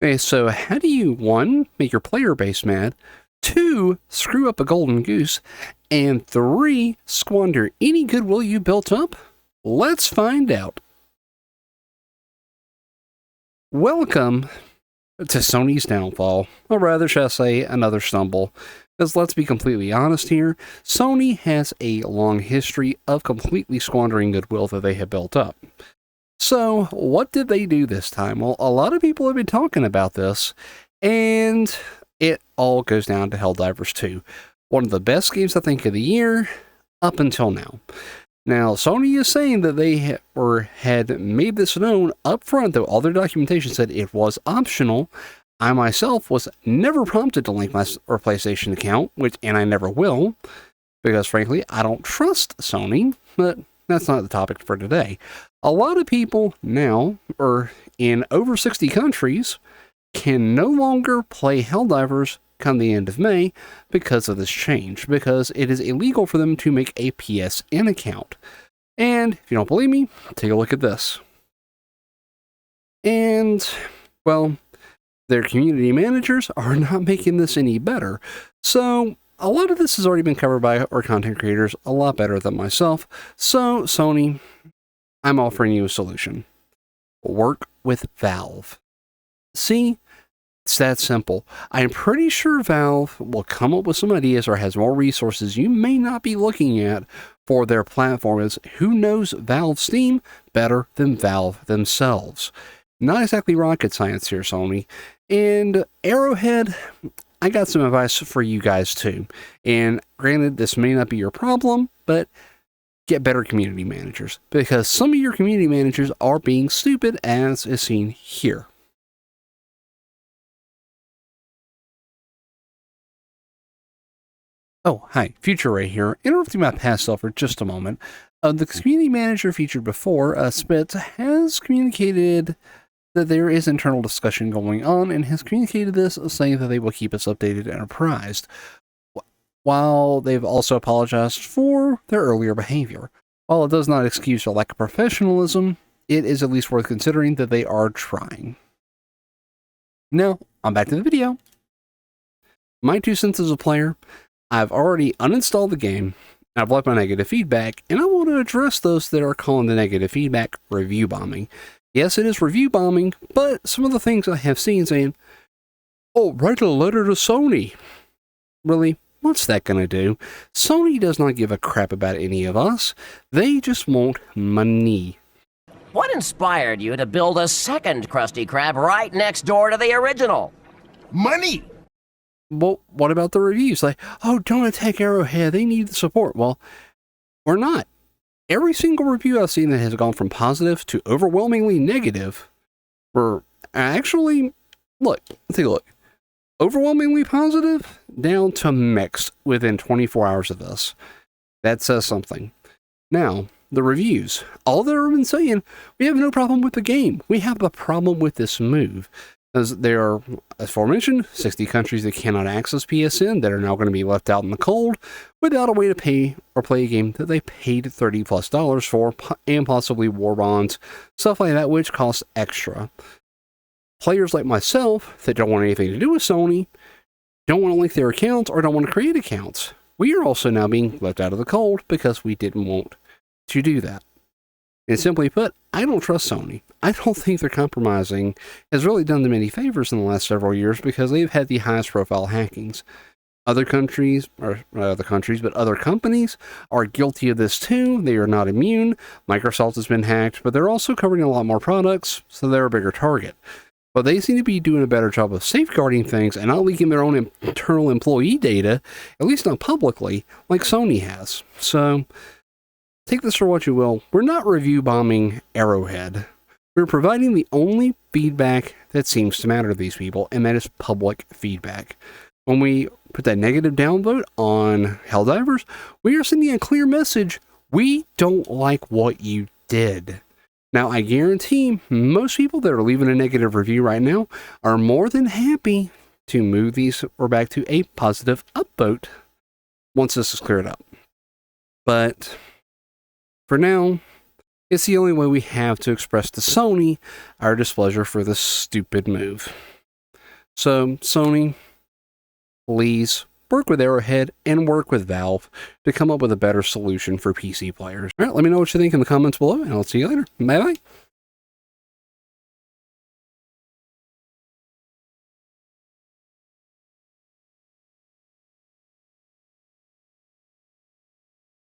Okay, so how do you, one, make your player base mad, two, screw up a Golden Goose, and three, squander any goodwill you built up? Let's find out. Welcome to Sony's downfall, or rather, shall I say, another stumble. Because let's be completely honest here, Sony has a long history of completely squandering goodwill that they have built up. So, what did they do this time? Well, a lot of people have been talking about this, and it all goes down to Helldivers 2. One of the best games, I think, of the year, up until now. Now, Sony is saying that they had made this known up front, though all their documentation said it was optional. I myself was never prompted to link my PlayStation account, and I never will, because frankly, I don't trust Sony, but that's not the topic for today. A lot of people now, or in over 60 countries, can no longer play Helldivers come the end of May because of this change, because it is illegal for them to make a PSN account. And if you don't believe me, take a look at this. And, well, their community managers are not making this any better. So, a lot of this has already been covered by our content creators a lot better than myself. So, Sony, I'm offering you a solution. Work with Valve. See? It's that simple. I'm pretty sure Valve will come up with some ideas or has more resources you may not be looking at for their platform, as who knows Valve Steam better than Valve themselves. Not exactly rocket science here, Sony. And Arrowhead, I got some advice for you guys too. And granted, this may not be your problem, but get better community managers, because some of your community managers are being stupid, as is seen here. Oh, hi, Future Ray here, interrupting my past self for just a moment. The community manager featured before, Spitz, has communicated that there is internal discussion going on, and has communicated this, saying that they will keep us updated and apprised, while they've also apologized for their earlier behavior. While it does not excuse their lack of professionalism, it is at least worth considering that they are trying. Now, on back to the video. My 2 cents as a player, I've already uninstalled the game, I've left my negative feedback, and I want to address those that are calling the negative feedback review bombing. Yes, it is review bombing, but some of the things I have seen saying, oh, write a letter to Sony. Really? What's that going to do? Sony does not give a crap about any of us. They just want money. What inspired you to build a second Krusty Krab right next door to the original? Money! Well, what about the reviews? Like, oh, don't attack Arrowhead, they need the support. Well, we're not. Every single review I've seen that has gone from positive to overwhelmingly negative were actually, look, take a look. Overwhelmingly positive, down to mixed within 24 hours of this. That says something. Now, the reviews. All they've been saying, we have no problem with the game. We have a problem with this move. As there are, as aforementioned, 60 countries that cannot access PSN that are now going to be left out in the cold without a way to pay or play a game that they paid $30+ for, and possibly war bonds, stuff like that, which costs extra. Players like myself that don't want anything to do with Sony, don't want to link their accounts, or don't want to create accounts. We are also now being left out of the cold because we didn't want to do that. And simply put, I don't trust Sony. I don't think their compromising has really done them any favors in the last several years, because they've had the highest profile hackings. Other countries, or not other countries, but other companies are guilty of this too. They are not immune. Microsoft has been hacked, but they're also covering a lot more products, so they're a bigger target. But they seem to be doing a better job of safeguarding things and not leaking their own internal employee data, at least not publicly, like Sony has. So, take this for what you will. We're not review bombing Arrowhead. We're providing the only feedback that seems to matter to these people, and that is public feedback. When we put that negative downvote on Helldivers, we are sending a clear message. We don't like what you did. Now, I guarantee most people that are leaving a negative review right now are more than happy to move these or back to a positive upvote once this is cleared up. But for now, it's the only way we have to express to Sony our displeasure for this stupid move. So, Sony, please work with Arrowhead and work with Valve to come up with a better solution for PC players. All right, let me know what you think in the comments below, and I'll see you later. Bye-bye.